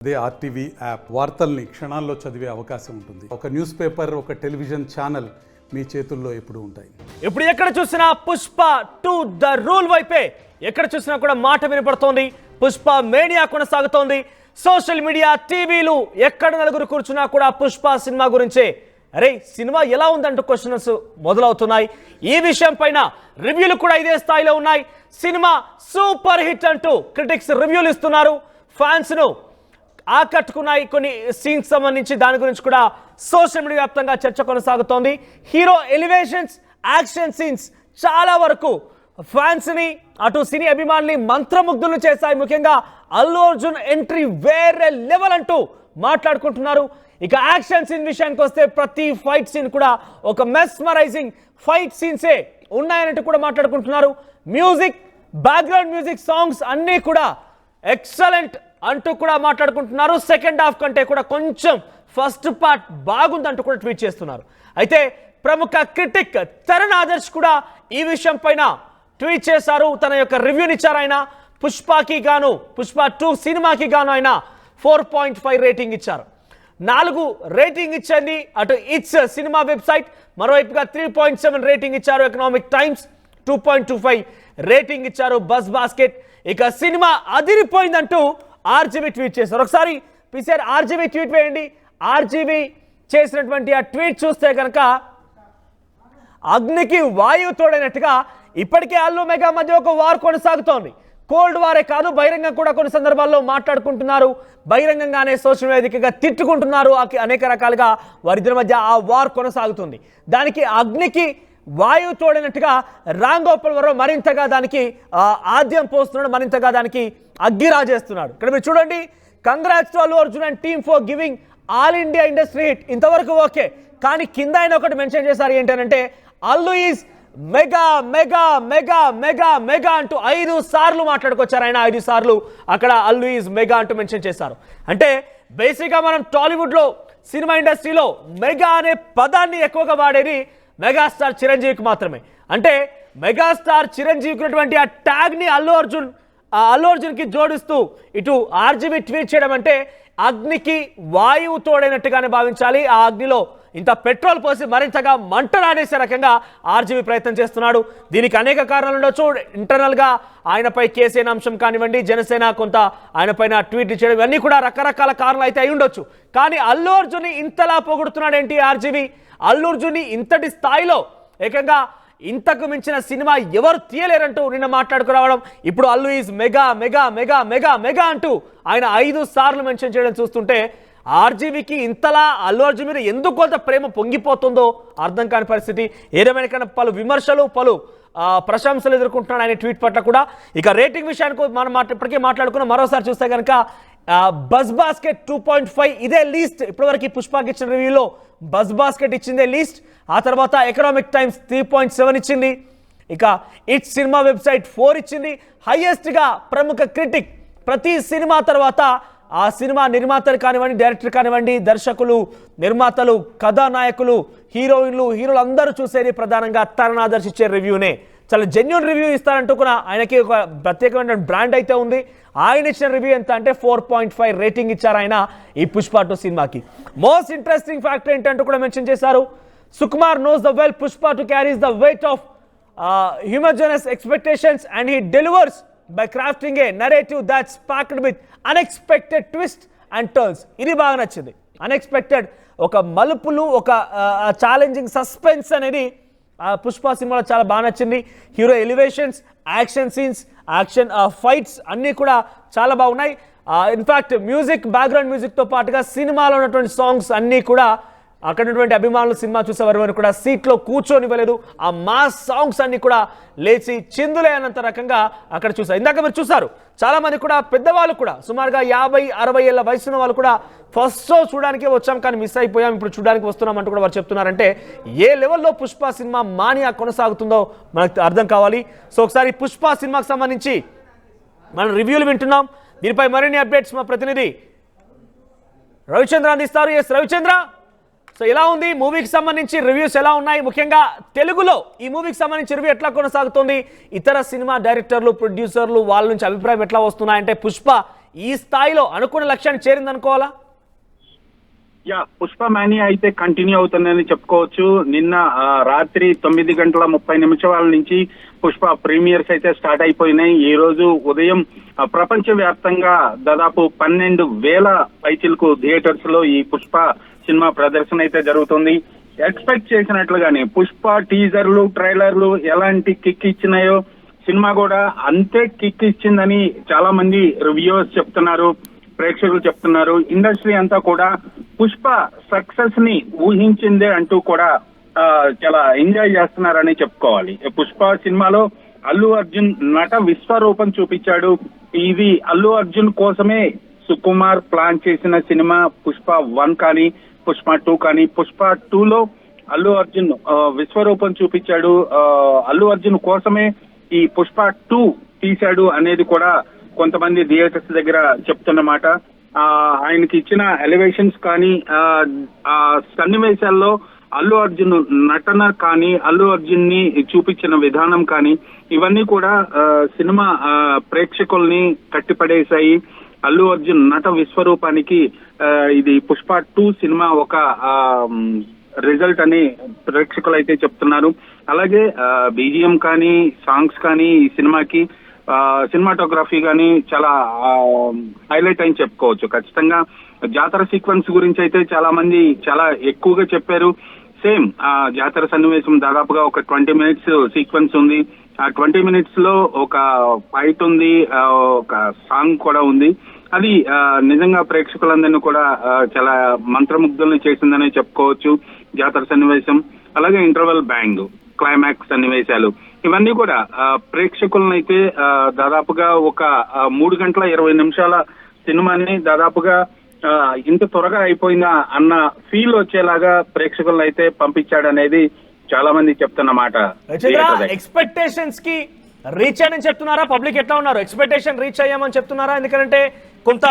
అదే RTV app వార్తల్ని క్షణాల్లో చదివే అవకాశం ఉంటుంది. ఒక న్యూస్ పేపర్, ఒక టెలివిజన్ ఛానల్ మీ చేతుల్లో ఎప్పుడు ఉంటాయి. ఇప్పుడు ఎక్కడ చూసినా పుష్ప 2 ద రూల్ వైపే ఎక్కడ చూసినా కూడా మాట వినపడుతోంది. పుష్ప మేనియా కొనసాగుతోంది. సోషల్ మీడియా, టీవీలు ఎక్కడ నలుగురు కూర్చున్నా కూడా పుష్ప సినిమా గురించే, అరే సినిమా ఎలా ఉందంటూ క్వశ్చన్స్ మొదలవుతున్నాయి. ఈ విషయం పైన రివ్యూలు కూడా ఇదే స్థాయిలో ఉన్నాయి. సినిమా సూపర్ హిట్ అంటూ క్రిటిక్స్ రివ్యూలు ఇస్తున్నారు. ఫ్యాన్స్ ను ఆకట్టుకున్నాయి కొన్ని సీన్స్ సంబంధించి, దాని గురించి కూడా సోషల్ మీడియా వ్యాప్తంగా చర్చ కొనసాగుతోంది. హీరో ఎలివేషన్స్, యాక్షన్ సీన్స్ చాలా వరకు ఫ్యాన్స్ ని, అటు సినీ అభిమానుల్ని మంత్రముగ్ధులు చేశాయి. ముఖ్యంగా అల్లు అర్జున్ ఎంట్రీ వేరే లెవెల్ అంటూ మాట్లాడుకుంటున్నారు. ఇక యాక్షన్ సీన్ విషయానికి వస్తే ప్రతి ఫైట్ సీన్ కూడా ఒక మెస్మరైజింగ్ ఫైట్ సీన్సే ఉన్నాయన్నట్టు కూడా మాట్లాడుకుంటున్నారు. మ్యూజిక్, బ్యాక్గ్రౌండ్ మ్యూజిక్, సాంగ్స్ అన్నీ కూడా ఎక్సలెంట్ అంటూ కూడా మాట్లాడుకుంటున్నారు. సెకండ్ హాఫ్ కంటే కూడా కొంచెం ఫస్ట్ పార్ట్ బాగుందంటూ కూడా ట్వీట్ చేస్తున్నారు. అయితే ప్రముఖ క్రిటిక్ తరుణ్ ఆదర్శ్ కూడా ఈ విషయం పైన ట్వీట్ చేశారు. తన యొక్క రివ్యూని ఇచ్చారు. ఆయన పుష్పకి గాను, పుష్ప 2 సినిమాకి గాను ఆయన 4.5 రేటింగ్ ఇచ్చారు. 4 రేటింగ్ ఇచ్చింది అటు ఇట్స్ సినిమా వెబ్సైట్. మరోవైపుగా 3.7 రేటింగ్ ఇచ్చారు ఎకనామిక్ టైమ్స్. 2.25 రేటింగ్ ఇచ్చారు బజ్ బాస్కెట్. ఇక సినిమా అదిరిపోయిందంటూ ఆర్జీవీ ట్వీట్ చేశారు. ఒకసారి పిసిఆర్ ఆర్జీవీ ట్వీట్ వేయండి. ఆర్జీవీ చేసినటువంటి ఆ ట్వీట్ చూస్తే కనుక అగ్నికి వాయువు తోడైనట్టుగా ఇప్పటికే అల్లు మెగా మధ్య ఒక వార్ కొనసాగుతోంది. కోల్డ్ వారే కాదు, బహిరంగంగా కూడా కొన్ని సందర్భాల్లో మాట్లాడుకుంటున్నారు. బహిరంగంగానే సోషల్ వేదికగా తిట్టుకుంటున్నారు. అనేక రకాలుగా వారిద్దరి మధ్య ఆ వార్ కొనసాగుతుంది. దానికి అగ్నికి వాయువు తోడినట్టుగా రామ్ గోపాల్ వర్మ మరింతగా దానికి ఆద్యం పోస్తున్నాడు, మరింతగా దానికి అగ్గి రాజేస్తున్నాడు. ఇక్కడ మీరు చూడండి, congrats to Allu Arjun and team for giving all India industry hit. ఇంతవరకు ఓకే, కానీ కింద ఆయన ఒకటి మెన్షన్ చేశారు. ఏంటంటే Allu is mega mega mega mega mega అంటూ 5 సార్లు మాట్లాడుకొచ్చారు. ఆయన 5 సార్లు అక్కడ అల్లు ఈజ్ మెగా అంటూ మెన్షన్ చేశారు. అంటే బేసిక్గా మనం టాలీవుడ్లో సినిమా ఇండస్ట్రీలో మెగా అనే పదాన్ని ఎక్కువగా వాడేది మెగాస్టార్ చిరంజీవికి మాత్రమే. అంటే మెగాస్టార్ చిరంజీవికి ఉన్నటువంటి ఆ ట్యాగ్ని అల్లు అర్జున్కి జోడిస్తూ ఇటు ఆర్జీవీ ట్వీట్ చేయడం అంటే అగ్నికి వాయువు తోడైనట్టుగానే భావించాలి. ఆ అగ్నిలో ఇంత పెట్రోల్ పోసి మరింతగా మంటలాడేసే రకంగా ఆర్జీవీ ప్రయత్నం చేస్తున్నాడు. దీనికి అనేక కారణాలు ఉండొచ్చు. ఇంటర్నల్గా ఆయనపై కేసీన అంశం కానివ్వండి, జనసేన కొంత ఆయన పైన ట్వీట్ చేయడం, ఇవన్నీ కూడా రకరకాల కారణాలు అయితే అయి ఉండొచ్చు. కానీ అల్లు అర్జున్ని ఇంతలా పొగుడుతున్నాడు ఏంటి ఆర్జీవీ? అల్లు అర్జున్ని ఇంతటి స్థాయిలో ఏకంగా ఇంతకు మించిన సినిమా ఎవరు తీయలేరంటూ నిన్న మాట్లాడుకురావడం, ఇప్పుడు Allu is mega mega mega mega mega అంటూ ఆయన 5 సార్లు మెన్షన్ చేయడం చూస్తుంటే ఆర్జీవీకి ఇంతలా అల్లు అర్జున్ మీద ఎందుకు కొంత ప్రేమ పొంగిపోతుందో అర్థం కాని పరిస్థితి. ఏదేమైనా పలు విమర్శలు, పలు ప్రశంసలు ఎదుర్కొంటున్నాడు ఆయన ట్వీట్ పట్ల కూడా. ఇక రేటింగ్ విషయానికి మనం ఇప్పటికే మాట్లాడుకున్న మరోసారి చూస్తే కనుక బజ్ బాస్కెట్ 2.5 ఇదే లీస్ట్. ఇప్పటివరకు పుష్పకి ఇచ్చిన రివ్యూలో బజ్ బాస్కెట్ ఇచ్చిందే లీస్ట్. ఆ తర్వాత ఎకనామిక్ టైమ్స్ 3.7 ఇచ్చింది. ఇక ఇట్స్ సినిమా వెబ్సైట్ 4 ఇచ్చింది. హైయెస్ట్గా ప్రముఖ క్రిటిక్ ప్రతి సినిమా తర్వాత ఆ సినిమా నిర్మాతలు కానివ్వండి, డైరెక్టర్ కానివ్వండి, దర్శకులు, నిర్మాతలు, కథానాయకులు, హీరోయిన్లు, హీరోలు అందరూ చూసేది ప్రధానంగా తరుణ్ ఆదర్శ్ ఇచ్చే రివ్యూనే. చాలా జెన్యూన్ రివ్యూ ఇస్తారంటూ కూడా ఆయనకి ఒక ప్రత్యేకమైన బ్రాండ్ అయితే ఉంది. ఆయన ఇచ్చిన రివ్యూ ఎంత అంటే 4.5 రేటింగ్ ఇచ్చారు ఆయన ఈ పుష్ప 2 సినిమాకి. మోస్ట్ ఇంట్రెస్టింగ్ ఫ్యాక్టర్ ఏంటంటూ కూడా మెన్షన్ చేశారు. Sukumar knows the well Pushpa 2 carries the weight of homogeneous expectations and he delivers by crafting a narrative that's packed with unexpected twists and turns. ఇది బాగా నచ్చింది. అన్ఎక్స్పెక్టెడ్ ఒక మలుపులు, ఒక ఛాలెంజింగ్ సస్పెన్స్ అనేది పుష్ప సినిమాలో చాలా బాగా నచ్చింది. Hero elevations, action scenes, action fights అన్నీ కూడా చాలా బాగున్నాయి. ఇన్ఫ్యాక్ట్ మ్యూజిక్, బ్యాక్గ్రౌండ్ మ్యూజిక్తో పాటుగా సినిమాలో ఉన్నటువంటి సాంగ్స్ అన్నీ కూడా అక్కడ ఉన్నటువంటి అభిమానులు సినిమా చూసే వారు కూడా సీట్లో కూర్చోనివ్వలేదు. ఆ మాస్ సాంగ్స్ అన్ని కూడా లేచి చిందులే అన్నంత రకంగా అక్కడ చూసారు. ఇందాక మీరు చూసారు, చాలా మంది కూడా పెద్దవాళ్ళు కూడా సుమారుగా 50-60 ఏళ్ళ వయసున్న వాళ్ళు కూడా ఫస్ట్ షో చూడడానికే వచ్చాం కానీ మిస్ అయిపోయాం, ఇప్పుడు చూడడానికి వస్తున్నాం అంటూ కూడా వారు చెప్తున్నారంటే ఏ లెవెల్లో పుష్ప సినిమా మానియా కొనసాగుతుందో మనకు అర్థం కావాలి. సో ఒకసారి పుష్ప సినిమాకి సంబంధించి మనం రివ్యూలు వింటున్నాం. దీనిపై మరిన్ని అప్డేట్స్ మా ప్రతినిధి రవిచంద్ర అందిస్తారు. ఎస్ రవిచంద్ర, సో ఎలా ఉంది మూవీకి సంబంధించి రివ్యూస్ ఎలా ఉన్నాయి? ముఖ్యంగా తెలుగులో ఈ మూవీకి సంబంధించి రివ్యూ ఎట్లా కొనసాగుతుంది? ఇతర సినిమా డైరెక్టర్లు, ప్రొడ్యూసర్లు వాళ్ళ నుంచి అభిప్రాయం ఎట్లా వస్తున్నాయంటే పుష్ప ఈ స్థాయిలో అనుకున్న లక్ష్యాన్ని చేరిందనుకోవాలా? పుష్ప మానియా అయితే కంటిన్యూ అవుతుందని చెప్పుకోవచ్చు. నిన్న రాత్రి 9:30 నుంచి పుష్ప ప్రీమియర్స్ అయితే స్టార్ట్ అయిపోయినాయి. ఈ రోజు ఉదయం ప్రపంచ వ్యాప్తంగా దాదాపు 12,000 పైచిలకు థియేటర్స్ లో ఈ పుష్ప సినిమా ప్రదర్శన అయితే జరుగుతుంది. ఎక్స్పెక్ట్ చేసినట్లుగానే పుష్ప టీజర్లు, ట్రైలర్లు ఎలాంటి కిక్ ఇచ్చినాయో సినిమా కూడా అంతే కిక్ ఇచ్చిందని చాలా మంది రివ్యూవర్స్ చెప్తున్నారు, ప్రేక్షకులు చెప్తున్నారు. ఇండస్ట్రీ అంతా కూడా పుష్ప సక్సెస్ ని ఊహించిందే అంటూ కూడా చాలా ఎంజాయ్ చేస్తున్నారని చెప్పుకోవాలి. పుష్ప సినిమాలో అల్లు అర్జున్ నట విశ్వరూపం చూపించాడు. ఇది అల్లు అర్జున్ కోసమే సుకుమార్ ప్లాన్ చేసిన సినిమా పుష్ప 1 కానీ పుష్ప 2 కానీ. పుష్ప 2లో అల్లు అర్జున్ విశ్వరూపం చూపించాడు. అల్లు అర్జున్ కోసమే ఈ పుష్ప 2 తీశాడు అనేది కూడా కొంతమంది థియేటర్స్ దగ్గర చెప్తున్నమాట. ఆయనకి ఇచ్చిన ఎలివేషన్స్ కానీ సన్నివేశాల్లో అల్లు అర్జున్ నటన కానీ అల్లు అర్జున్ ని చూపించిన విధానం కానీ ఇవన్నీ కూడా సినిమా ప్రేక్షకుల్ని కట్టిపడేశాయి. అల్లు అర్జున్ నట విశ్వరూపానికి ఇది పుష్ప 2 సినిమా ఒక రిజల్ట్ అని ప్రేక్షకులు అయితే చెప్తున్నారు. అలాగే బీజిఎం కానీ సాంగ్స్ కానీ ఈ సినిమాకి సినిమాటోగ్రఫీ కానీ చాలా హైలైట్ అని చెప్పుకోవచ్చు. ఖచ్చితంగా జాతర సీక్వెన్స్ గురించి అయితే చాలా మంది చాలా ఎక్కువగా చెప్పారు. సేమ్ జాతర సన్నివేశం దాదాపుగా ఒక 20 minutes సీక్వెన్స్ ఉంది. ఆ 20 minutes లో ఒక ఫైట్ ఉంది, ఒక సాంగ్ కూడా ఉంది. అది నిజంగా ప్రేక్షకులందరినీ కూడా చాలా మంత్రముగ్ధుల్ని చేసిందనే చెప్పుకోవచ్చు జాతర సన్నివేశం. అలాగే ఇంటర్వెల్ బ్యాంగ్, క్లైమాక్స్ సన్నివేశాలు ఇవన్నీ కూడా ప్రేక్షకులను అయితే దాదాపుగా ఒక 3:20 సినిమాని దాదాపుగా ఇంత త్వరగా అయిపోయిందా అన్న ఫీల్ వచ్చేలాగా ప్రేక్షకులను అయితే పంపించాడనేది చాలా మంది చెప్తున్నమాట. ఎక్స్పెక్టేషన్స్ కి రీచ్ అయ్యని చెప్తున్నారా? పబ్లిక్ ఎట్లా ఉన్నారు? ఎక్స్పెక్టేషన్ రీచ్ అయ్యామని చెప్తున్నారా? ఎందుకంటే కొంత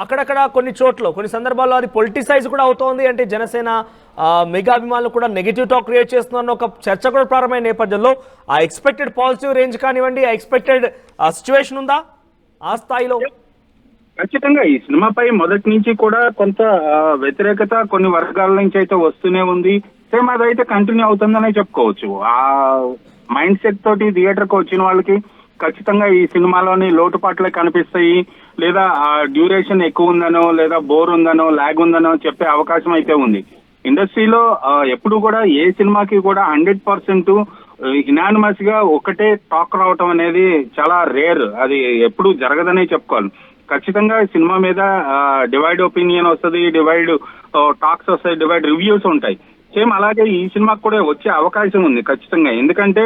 అక్కడక్కడ కొన్ని చోట్ల కొన్ని సందర్భాల్లో అది పొలిటిసైజ్ కూడా అవుతోంది. అంటే జనసేన మెగా అభిమానులు కూడా నెగిటివ్ టాక్ క్రియేట్ చేస్తున్నారన్న ఒక చర్చ కూడా ప్రారంభమైన నేపథ్యంలో ఆ ఎక్స్పెక్టెడ్ పాజిటివ్ రేంజ్ కానివ్వండి, ఆ ఎక్స్పెక్టెడ్ సిచ్యువేషన్ ఉందా ఆ స్థాయిలో? ఖచ్చితంగా ఈ సినిమాపై మొదటి నుంచి కూడా కొంత వ్యతిరేకత కొన్ని వర్గాల నుంచి అయితే వస్తూనే ఉంది. సేమ్ అదైతే కంటిన్యూ అవుతుందనే చెప్పుకోవచ్చు. ఆ మైండ్ సెట్ తోటి థియేటర్ కు వచ్చిన వాళ్ళకి ఖచ్చితంగా ఈ సినిమాలోని లోటుపాట్లే కనిపిస్తాయి. లేదా డ్యూరేషన్ ఎక్కువ ఉందనో, లేదా బోర్ ఉందనో, లాగ్ ఉందనో చెప్పే అవకాశం అయితే ఉంది. ఇండస్ట్రీలో ఎప్పుడు కూడా ఏ సినిమాకి కూడా 100% ఇనానిమస్ గా ఒకటే టాక్ రావటం అనేది చాలా రేర్. అది ఎప్పుడు జరగదనే చెప్పుకోవాలి. ఖచ్చితంగా సినిమా మీద డివైడ్ ఒపీనియన్ వస్తుంది, డివైడ్ టాక్స్ వస్తాయి, డివైడ్ రివ్యూస్ ఉంటాయి. సేమ్ అలాగే ఈ సినిమాకి కూడా వచ్చే అవకాశం ఉంది ఖచ్చితంగా. ఎందుకంటే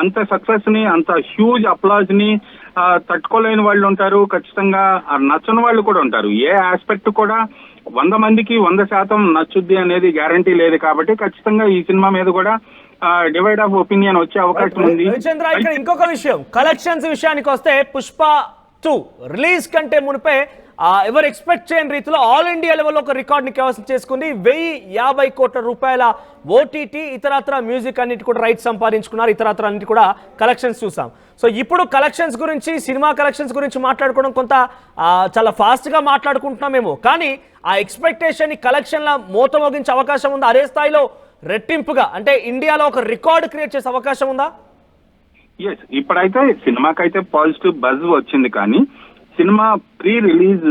అంత సక్సెస్ ని, అంత హ్యూజ్ అప్లాజ్ ని తట్టుకోలేని వాళ్ళు ఉంటారు, ఖచ్చితంగా నచ్చని వాళ్ళు కూడా ఉంటారు. ఏ ఆస్పెక్ట్ కూడా 100 మందికి 100% నచ్చుద్ది అనేది గ్యారంటీ లేదు. కాబట్టి ఖచ్చితంగా ఈ సినిమా మీద కూడా డివైడ్ ఆఫ్ ఒపీనియన్ వచ్చే అవకాశం ఉంది. ఇక్కడ ఇంకొక విషయం, కలెక్షన్స్ విషయానికి వస్తే పుష్ప 2 రిలీజ్ కంటే మునిపే ఎవరు ఎక్స్పెక్ట్ చేయని రీతిలో ఆల్ ఇండియా లెవెల్లో ఒక రికార్డ్ ని కైవసం చేసుకుంది. 1,050 కోట్ల రూపాయల ఓటీటీ ఇతరత్ర మ్యూజిక్ అన్నిటి కూడా రైట్ సంపాదించుకున్నారు. ఇతరత్ర అన్నిటి కూడా కలెక్షన్స్ చూసాం. సో ఇప్పుడు కలెక్షన్స్ గురించి, సినిమా కలెక్షన్స్ గురించి మాట్లాడుకోవడం కొంత చాలా ఫాస్ట్ గా మాట్లాడుకుంటున్నామేమో, కానీ ఆ ఎక్స్పెక్టేషన్ ని కలెక్షన్ల మోత మోగించే అవకాశం ఉందా? అదే స్థాయిలో రెట్టింపుగా అంటే ఇండియాలో ఒక రికార్డ్ క్రియేట్ చేసే అవకాశం ఉందా? ఎస్, ఇప్పుడైతే సినిమాకైతే పాజిటివ్ బజ్ వచ్చింది. కానీ cinema pre release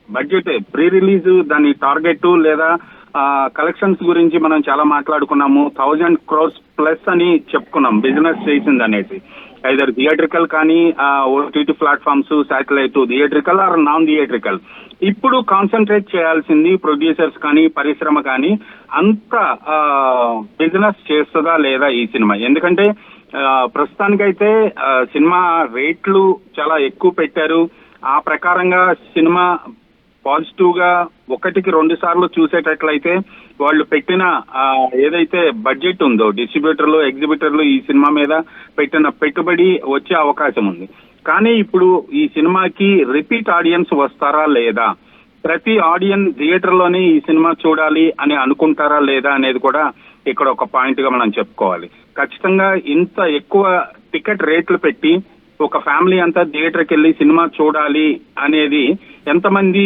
budget, pre release దాని టార్గెట్ లేదా కలెక్షన్స్ గురించి మనం చాలా మాట్లాడుకున్నాము. 1000 crores ప్లస్ అని చెప్పుకున్నాం బిజినెస్ చేసింది అనేసి. ఐదర్ థియేట్రికల్ కానీ OTT platforms, satellite, theatrical or non theatrical. ఇప్పుడు కాన్సన్ట్రేట్ చేయాల్సింది ప్రొడ్యూసర్స్ కానీ పరిశ్రమ కానీ అంత బిజినెస్ చేస్తుందా లేదా ఈ సినిమా. ఎందుకంటే ప్రస్తుతానికైతే సినిమా రేట్లు చాలా ఎక్కువ పెట్టారు. ఆ ప్రకారంగా సినిమా పాజిటివ్ గా 1-2 సార్లు చూసేటట్లయితే వాళ్ళు పెట్టిన ఏదైతే బడ్జెట్ ఉందో డిస్ట్రిబ్యూటర్లు, ఎగ్జిబిటర్లు ఈ సినిమా మీద పెట్టిన పెట్టుబడి వచ్చే అవకాశం ఉంది. కానీ ఇప్పుడు ఈ సినిమాకి రిపీట్ ఆడియన్స్ వస్తారా లేదా, ప్రతి ఆడియన్స్ థియేటర్ లోనే ఈ సినిమా చూడాలి అని అనుకుంటారా లేదా అనేది కూడా ఇక్కడ ఒక పాయింట్ గా మనం చెప్పుకోవాలి. ఖచ్చితంగా ఇంత ఎక్కువ టికెట్ రేట్లు పెట్టి ఒక ఫ్యామిలీ అంతా థియేటర్కి వెళ్ళి సినిమా చూడాలి అనేది ఎంతమంది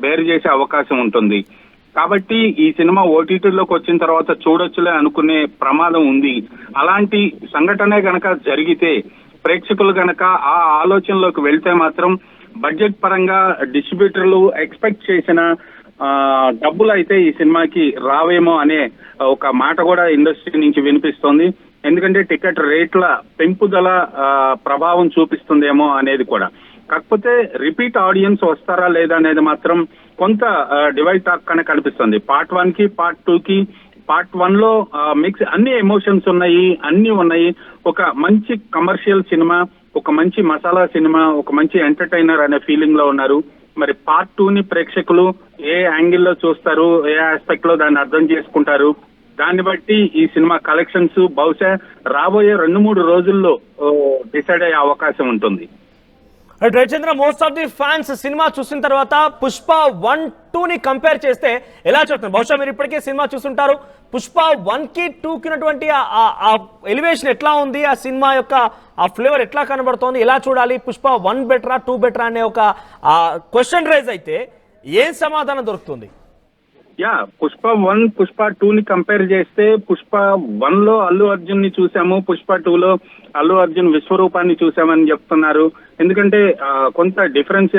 బేర్ చేసే అవకాశం ఉంటుంది. కాబట్టి ఈ సినిమా ఓటీటీలోకి వచ్చిన తర్వాత చూడొచ్చులే అనుకునే ప్రమాదం ఉంది. అలాంటి సంఘటనే గనక జరిగితే ప్రేక్షకులు గనక ఆ ఆలోచనలోకి వెళ్తే మాత్రం బడ్జెట్ పరంగా డిస్ట్రిబ్యూటర్లు ఎక్స్పెక్ట్ చేసిన డబ్బులు అయితే ఈ సినిమాకి రావేమో అనే ఒక మాట కూడా ఇండస్ట్రీ నుంచి వినిపిస్తోంది. ఎందుకంటే టికెట్ రేట్ల పెంపుదల ప్రభావం చూపిస్తుందేమో అనేది కూడా. కాకపోతే రిపీట్ ఆడియన్స్ వస్తారా లేదా అనేది మాత్రం కొంత డివైడ్ టాక్ అనే కనిపిస్తుంది. పార్ట్ 1 కి పార్ట్ 2 కి. పార్ట్ 1 లో మిక్స్ అన్ని ఎమోషన్స్ ఉన్నాయి, అన్ని ఉన్నాయి. ఒక మంచి కమర్షియల్ సినిమా, ఒక మంచి మసాలా సినిమా, ఒక మంచి ఎంటర్టైనర్ అనే ఫీలింగ్ లో ఉన్నారు. మరి పార్ట్ 2 ని ప్రేక్షకులు ఏ యాంగిల్లో చూస్తారు, ఏ ఆస్పెక్ట్ లో దాన్ని అర్థం చేసుకుంటారు, దాన్ని బట్టి ఈ సినిమా కలెక్షన్స్ బహుశా రాబోయే 2-3 రోజుల్లో డిసైడ్ అయ్యే అవకాశం ఉంటుంది. Ravichandra, most of the fans cinema చూసిన తర్వాత పుష్ప 1, 2 ని కంపేర్ చేస్తే ఎలా చూస్తారు? బహుశా మీరు ఇప్పటికే సినిమా చూస్తుంటారు. పుష్ప 1 కి 2 కి ఉన్నటువంటి ఆ ఎలివేషన్ ఎట్లా ఉంది, ఆ సినిమా యొక్క ఆ ఫ్లేవర్ ఎట్లా కనబడుతోంది, ఎలా చూడాలి, పుష్ప 1 బెటరా 2 బెటరా అనే ఒక క్వశ్చన్ రైజ్ అయితే ఏం సమాధానం దొరుకుతుంది? పుష్ప 1, పుష్ప 2 ని కంపేర్ చేస్తే పుష్ప 1 లో అల్లు అర్జున్ ని చూసాము, పుష్ప 2 లో అల్లు అర్జున్ విశ్వరూపాన్ని చూసామని చెప్తున్నారు. ఎందుకంటే కొంత డిఫరెన్స్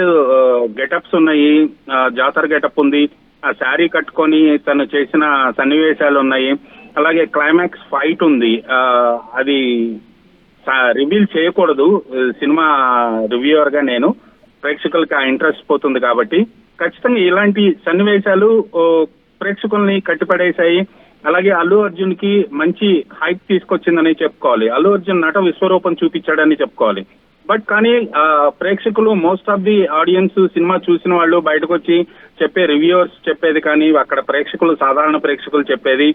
గెటప్స్ ఉన్నాయి. జాతర గెటప్ ఉంది, ఆ శారీ కట్టుకొని తను చేసిన సన్నివేశాలు ఉన్నాయి. అలాగే క్లైమాక్స్ ఫైట్ ఉంది. అది రివీల్ చేయకూడదు సినిమా రివ్యూవర్ గా, నేను ప్రేక్షకులకి ఆ ఇంట్రెస్ట్ పోతుంది కాబట్టి. ఖచ్చితంగా ఇలాంటి సన్నివేశాలు ప్రేక్షకుల్ని కట్టిపడేశాయి. అలాగే అల్లు అర్జున్ కి మంచి హైప్ తీసుకొచ్చిందని చెప్పుకోవాలి. అల్లు అర్జున్ నట విశ్వరూపం చూపించాడని చెప్పుకోవాలి. బట్ కానీ ప్రేక్షకులు, most of the audience, cinema చూసిన వాళ్ళు బయటకు వచ్చి చెప్పే రివ్యూవర్స్ చెప్పేది కానీ అక్కడ ప్రేక్షకులు, సాధారణ ప్రేక్షకులు చెప్పేది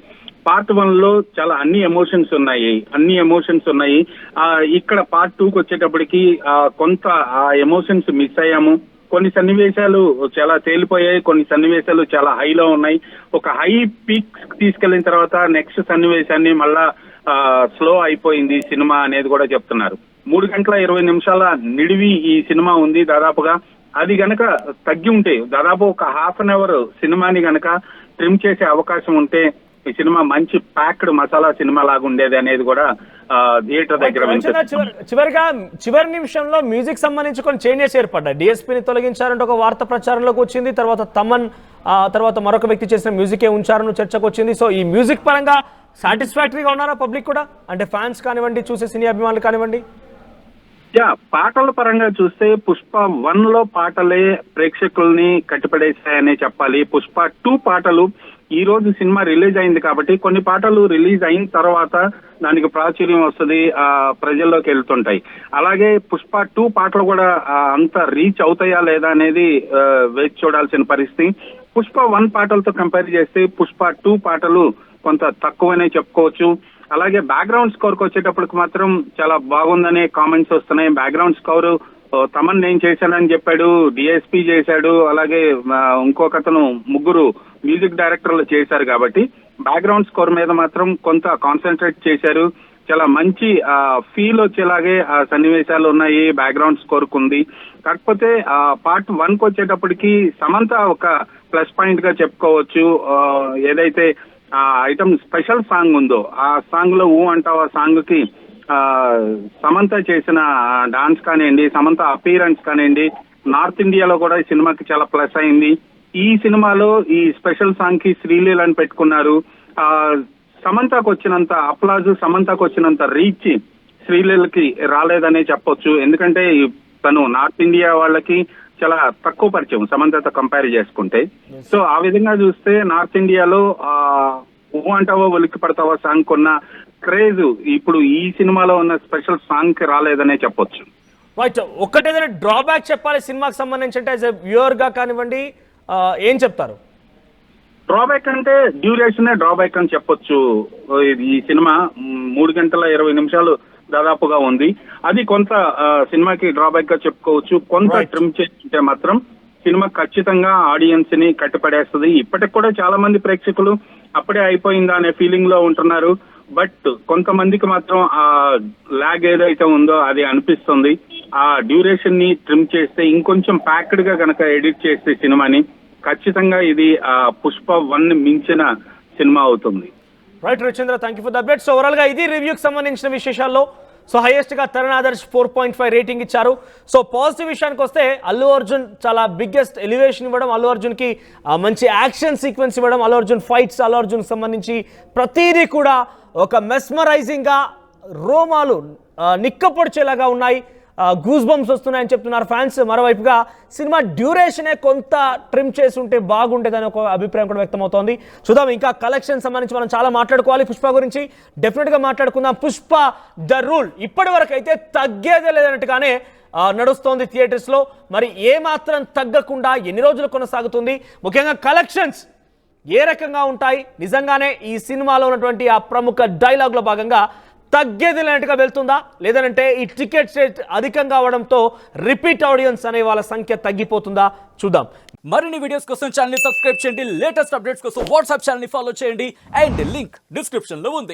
పార్ట్ 1 లో చాలా అన్ని ఎమోషన్స్ ఉన్నాయి. ఇక్కడ పార్ట్ 2కి వచ్చేటప్పటికి కొంత ఆ ఎమోషన్స్ మిస్ అయ్యాము. కొన్ని సన్నివేశాలు చాలా తేలిపోయాయి, కొన్ని సన్నివేశాలు చాలా హైలో ఉన్నాయి. ఒక హై పీక్ తీసుకెళ్లిన తర్వాత నెక్స్ట్ సన్నివేశాన్ని మళ్ళా స్లో అయిపోయింది సినిమా అనేది కూడా చెప్తున్నారు. 3 గంటల 20 నిమిషాల నిడివి ఈ సినిమా ఉంది దాదాపుగా. అది గనక తగ్గి ఉంటే దాదాపు ఒక హాఫ్ అన్ అవర్ సినిమాని గనక ట్రిమ్ చేసే అవకాశం ఉంటే ఈ సినిమా మంచి ప్యాక్డ్ మసాలా సినిమా లాగా ఉండేది అనేది కూడా థియేటర్ దగ్గర. చివరి నిమిషంలో మ్యూజిక్ సంబంధించి కొన్ని చేంజెస్ ఏర్పడ్డాయి. డిఎస్పీని తొలగించారంటే ఒక వార్త ప్రచారంలోకి వచ్చింది. తర్వాత తమన్, తర్వాత మరొక వ్యక్తి చేసిన మ్యూజికే ఉంచారని చర్చకు వచ్చింది. సో ఈ మ్యూజిక్ పరంగా సాటిస్ఫాక్టరీగా ఉన్నారా పబ్లిక్ కూడా, అంటే ఫ్యాన్స్ కానివ్వండి, చూసే సినీ అభిమానులు కానివ్వండి? పాటల పరంగా చూస్తే పుష్ప 1 లో పాటలే ప్రేక్షకుల్ని కట్టిపడేశాయనే చెప్పాలి. పుష్ప 2 పాటలు ఈ రోజు సినిమా రిలీజ్ అయింది కాబట్టి కొన్ని పాటలు రిలీజ్ అయిన తర్వాత దానికి ప్రాచుర్యం వస్తుంది, ప్రజల్లోకి వెళ్తుంటాయి. అలాగే పుష్ప 2 పాటలు కూడా అంత రీచ్ అవుతాయా లేదా అనేది వేచి చూడాల్సిన పరిస్థితి. పుష్ప 1 పాటలతో కంపేర్ చేస్తే పుష్ప 2 పాటలు కొంత తక్కువనే చెప్పుకోవచ్చు. అలాగే బ్యాక్గ్రౌండ్ స్కోర్ కి వచ్చేటప్పటికి మాత్రం చాలా బాగుందనే కామెంట్స్ వస్తున్నాయి. బ్యాక్గ్రౌండ్ స్కోర్ తమన్ నేను చేశానని చెప్పాడు, డిఎస్పీ చేశాడు, అలాగే ఇంకొకతను, 3 మ్యూజిక్ డైరెక్టర్లు చేశారు కాబట్టి బ్యాక్గ్రౌండ్ స్కోర్ మీద మాత్రం కొంత కాన్సన్ట్రేట్ చేశారు. చాలా మంచి ఫీల్ వచ్చేలాగే సన్నివేశాలు ఉన్నాయి, బ్యాక్గ్రౌండ్ స్కోర్ కు ఉంది. కాకపోతే పార్ట్ 1 కి వచ్చేటప్పటికి సమంత ఒక ప్లస్ పాయింట్ గా చెప్పుకోవచ్చు. ఏదైతే ఐటమ్ స్పెషల్ సాంగ్ ఉందో ఆ సాంగ్ లో అంటావా సాంగ్ కి సమంత చేసిన డాన్స్ కానివ్వండి, సమంత అపీరెన్స్ కానివ్వండి, నార్త్ ఇండియాలో కూడా ఈ సినిమాకి చాలా ప్లస్ అయింది. ఈ సినిమాలో ఈ స్పెషల్ సాంగ్ కి శ్రీలీలని పెట్టుకున్నారు. సమంతకు వచ్చినంత అప్లాజ్, సమంతకు వచ్చినంత రీచ్ శ్రీలీలకి రాలేదనే చెప్పొచ్చు. ఎందుకంటే తను నార్త్ ఇండియా వాళ్ళకి చాలా తక్కువ పరిచయం సమంతతో కంపేర్ చేసుకుంటే. సో ఆ విధంగా చూస్తే నార్త్ ఇండియాలో అంటావో ఒలిక్కి పడతావా సాంగ్ కొన్న క్రేజ్ ఇప్పుడు ఈ సినిమాలో ఉన్న స్పెషల్ సాంగ్ కి రాలేదనే చెప్పొచ్చు. రైట్, ఒక్కటేదైనా డ్రాబ్యాక్ చెప్పాలి సినిమాకి సంబంధించి అంటే యాజ్ ఎ వ్యూవర్ గా కానివ్వండి, ఏం చెప్తారు? డ్రాబ్యాక్ అంటే డ్యూరేషనే డ్రాబ్యాక్ అని చెప్పొచ్చు. ఈ సినిమా 3 గంటల 20 నిమిషాలు దాదాపుగా ఉంది. అది కొంత సినిమాకి డ్రాబ్యాక్ గా చెప్పుకోవచ్చు. కొంత ట్రిమ్ చేస్తుంటే మాత్రం సినిమా ఖచ్చితంగా ఆడియన్స్ ని కట్టిపడేస్తుంది. ఇప్పటికి కూడా చాలా మంది ప్రేక్షకులు అప్పుడే అయిపోయిందా అనే ఫీలింగ్ లో ఉంటున్నారు. బట్ కొంతమందికి మాత్రం ఆ లాగ్ ఏదైతే ఉందో అది అనిపిస్తుంది. ఆ డ్యూరేషన్ ని ట్రిమ్ చేస్తే ఇంకొంచెం ప్యాక్డ్ గా కనుక ఎడిట్ చేస్తే సినిమాని ఖచ్చితంగా ఇది పుష్ప 1 మించిన సినిమా అవుతుంది. Right Ravichandra, thank you for the update. So overall గా ఇది రివ్యూకి సంబంధించిన విశేషాల్లో. సో హైయెస్ట్ గా తరుణ్ ఆదర్శ్ 4.5 రేటింగ్ ఇచ్చారు. సో పాజిటివ్ విషయానికి వస్తే అల్లు అర్జున్ చాలా బిగ్గెస్ట్ ఎలివేషన్ ఇవ్వడం, అల్లు అర్జున్ కి మంచి యాక్షన్ సీక్వెన్స్ ఇవ్వడం, అల్లు అర్జున్ ఫైట్స్, అల్లు అర్జున్ సంబంధించి ప్రతిదీ కూడా ఒక మెస్మరైజింగ్ గా రోమాలు నిక్కపొడిచేలాగా ఉన్నాయి, గూస్ బంప్స్ వస్తున్నాయని చెప్తున్నారు ఫ్యాన్స్. మరోవైపుగా సినిమా డ్యూరేషనే కొంత ట్రిమ్ చేసి ఉంటే బాగుండేదని ఒక అభిప్రాయం కూడా వ్యక్తమవుతోంది. చూద్దాం, ఇంకా కలెక్షన్ సంబంధించి మనం చాలా మాట్లాడుకోవాలి. పుష్ప గురించి డెఫినెట్గా మాట్లాడుకుందాం. పుష్ప ద రూల్ ఇప్పటి వరకు అయితే తగ్గేదే లేదన్నట్టుగానే నడుస్తోంది థియేటర్స్లో. మరి ఏ మాత్రం తగ్గకుండా ఎన్ని రోజులు కొనసాగుతుంది, ముఖ్యంగా కలెక్షన్స్ ఏ రకంగా ఉంటాయి, నిజంగానే ఈ సినిమాలో ఉన్నటువంటి ఆ ప్రముఖ డైలాగ్లో భాగంగా తగ్గేది లేనట్టుగా వెళ్తుందా, లేదంటే ఈ టికెట్ రేట్ అధికంగా అవడంతో రిపీట్ ఆడియన్స్ అనే వాళ్ళ సంఖ్య తగ్గిపోతుందా చూద్దాం. మరిన్ని వీడియోస్ కోసం ఛానల్ ని సబ్స్క్రైబ్ చేయండి, లేటెస్ట్ అప్డేట్స్ కోసం వాట్సాప్ ఛానల్ ని ఫాలో చేయండి అండ్ లింక్ డిస్క్రిప్షన్ లో ఉంది.